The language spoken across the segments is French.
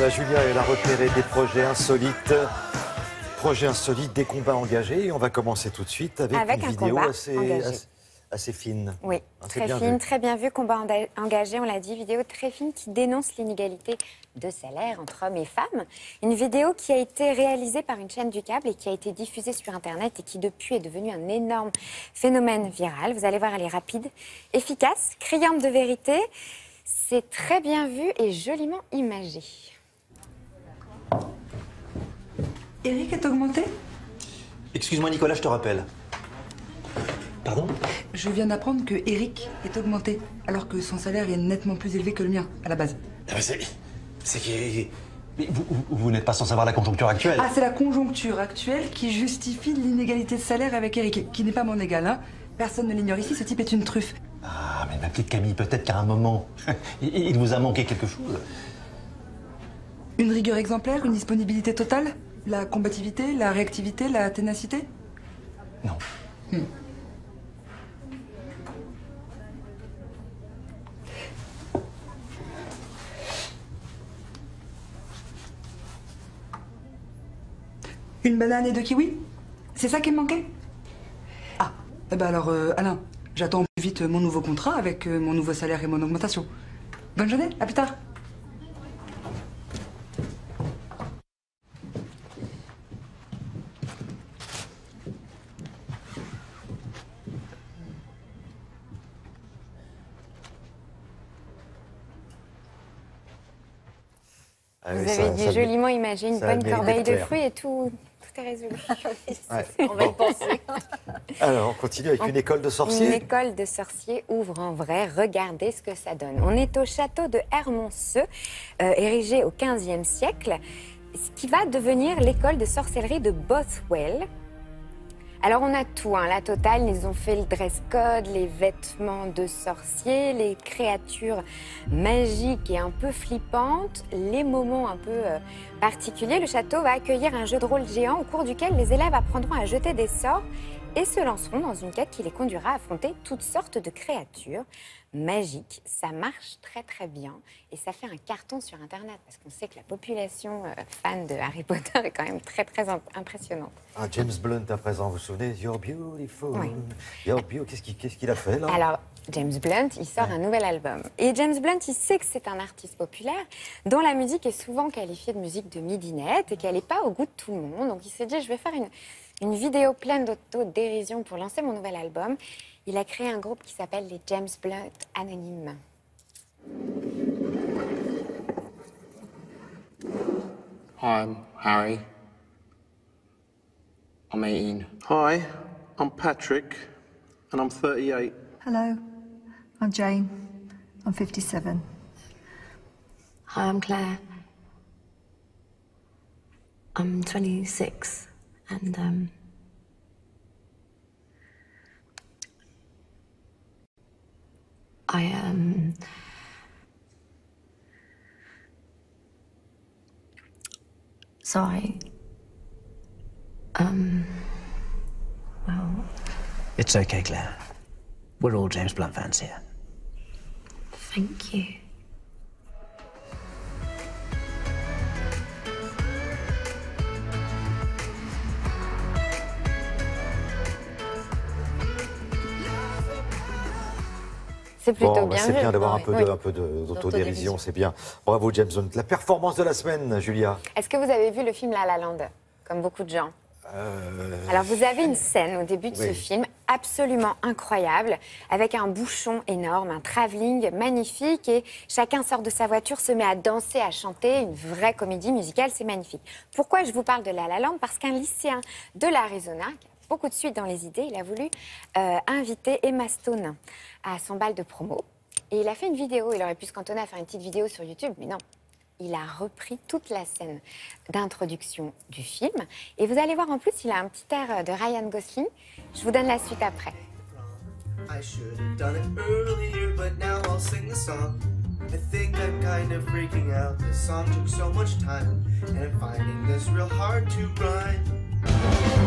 Voilà, Julia, elle a repéré des projets insolites. Des combats engagés. Et on va commencer tout de suite avec une vidéo assez fine. Oui, très fine, très bien vue. Combat engagé, on l'a dit, vidéo très fine qui dénonce l'inégalité de salaire entre hommes et femmes. Une vidéo qui a été réalisée par une chaîne du câble et qui a été diffusée sur Internet et qui depuis est devenue un énorme phénomène viral. Vous allez voir, elle est rapide, efficace, criante de vérité. C'est très bien vu et joliment imagé. Eric est augmenté? Excuse-moi Nicolas, je te rappelle. Pardon? Je viens d'apprendre que Eric est augmenté, alors que son salaire est nettement plus élevé que le mien, à la base. Ah bah c'est qui... Mais vous n'êtes pas sans savoir la conjoncture actuelle. Ah, c'est la conjoncture actuelle qui justifie l'inégalité de salaire avec Eric, qui n'est pas mon égal, hein. Personne ne l'ignore ici, ce type est une truffe. Ah, mais ma petite Camille, peut-être qu'à un moment, il vous a manqué quelque chose. Une rigueur exemplaire, une disponibilité totale? La combativité, la réactivité, la ténacité? Non. Une banane et deux kiwis? C'est ça qui me manquait? Ah, eh ben alors, Alain, j'attends plus vite mon nouveau contrat avec mon nouveau salaire et mon augmentation. Bonne journée, à plus tard. Vous avez dit joliment imagé une bonne corbeille de fruits et tout est résolu. Ouais. On va y penser. Alors, on continue avec une école de sorciers. Une école de sorciers ouvre en vrai. Regardez ce que ça donne. On est au château de Hermonceux, érigé au XVe siècle, ce qui va devenir l'école de sorcellerie de Bothwell. Alors on a tout, hein, la totale, ils ont fait le dress code, les vêtements de sorciers, les créatures magiques et un peu flippantes, les moments un peu particuliers. Le château va accueillir un jeu de rôle géant au cours duquel les élèves apprendront à jeter des sorts et se lanceront dans une quête qui les conduira à affronter toutes sortes de créatures magiques. Ça marche très très bien et ça fait un carton sur Internet parce qu'on sait que la population fan de Harry Potter est quand même très très impressionnante. Ah, James Blunt à présent, vous vous souvenez? You're beautiful. Oui. You're beautiful. Qu'est-ce qu'il a fait là? Alors, James Blunt, il sort un nouvel album. Et James Blunt, il sait que c'est un artiste populaire dont la musique est souvent qualifiée de musique de midinette et qu'elle n'est pas au goût de tout le monde. Donc il s'est dit, je vais faire une vidéo pleine d'autodérision pour lancer mon nouvel album. Il a créé un groupe qui s'appelle les James Blunt Anonymes. Hi, I'm Harry. I'm 18. Hi, I'm Patrick, and I'm 38. Hello, I'm Jane. I'm 57. Hi, I'm Claire. I'm 26, and well... It's okay, Claire. We're all James Blunt fans here. Thank you. C'est plutôt bien c'est vu. bien d'avoir un peu d'autodérision, c'est bien. Bravo James Blunt. La performance de la semaine, Julia. Est-ce que vous avez vu le film La La Land, comme beaucoup de gens? Alors, vous avez une scène au début de ce film absolument incroyable, avec un bouchon énorme, un travelling magnifique, et chacun sort de sa voiture, se met à danser, à chanter, une vraie comédie musicale, c'est magnifique. Pourquoi je vous parle de La La Land? Parce qu'un lycéen de l'Arizona, qui a beaucoup de suite dans les idées, il a voulu inviter Emma Stone à son bal de promo, et il a fait une vidéo. Il aurait pu se cantonner à faire une petite vidéo sur YouTube, mais non. Il a repris toute la scène d'introduction du film. Et vous allez voir, en plus, il a un petit air de Ryan Gosling. Je vous donne la suite après. I should have done it earlier, but now I'll sing the song. I think I'm kind of freaking out. The song took so much time, and I'm finding this real hard to rhyme.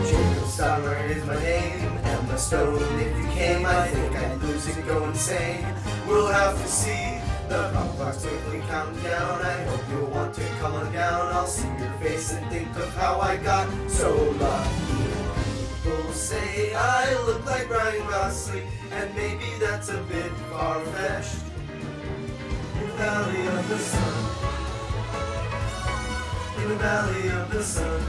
Jacob Summer is my name, Emma Stone. If you came, I think I'd lose it, go insane. We'll have to see. The clock clock's quickly counting down. I hope you'll want to come on down. I'll see your face and think of how I got so lucky. People say I look like Ryan Gosling, and maybe that's a bit far-fetched. In the valley of the sun, in the valley of the sun,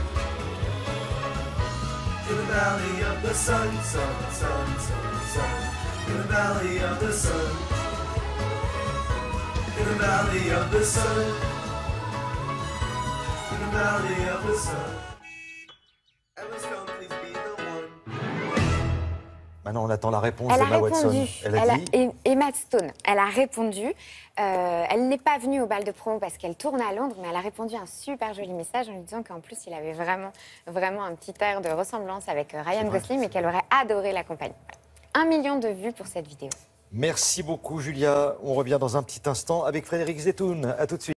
in the valley of the sun, sun, sun, sun, sun, in the valley of the sun, in the valley of the sun, in the valley of the sun. Emma Stone, please be the one. Maintenant, on attend la réponse d'Emma Watson. Elle a dit. Emma Stone, elle a répondu. Elle n'est pas venue au bal de promo parce qu'elle tourne à Londres, mais elle a répondu un super joli message en lui disant qu'en plus, il avait vraiment un petit air de ressemblance avec Ryan Gosling, mais qu'elle aurait adoré l'accompagner. 1 million de vues pour cette vidéo. Merci beaucoup, Julia. On revient dans un petit instant avec Frédéric Zetoun. À tout de suite.